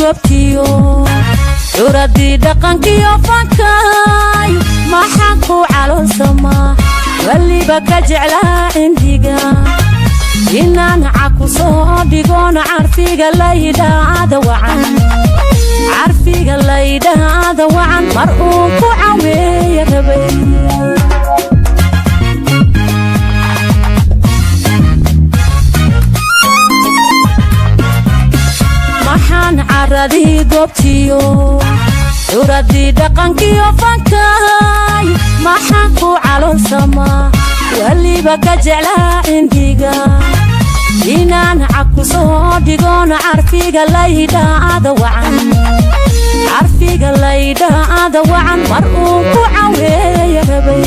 gobtiyo curadii dhaqankiyo fankay maxaan ku caloolsama waliba ka jeclaa indiga inaan caku soo dhigoon carfiga laydhaada wacan mar uu ku caweeya rabay maxaan caradii gobtiyo curadii dhaqankiyo fankay maxaan ku caloolsama waliba ka jeclaa indiga inaan caku soo dhigoon carfiga laydhaada wacan mar uu ku caweeya rabay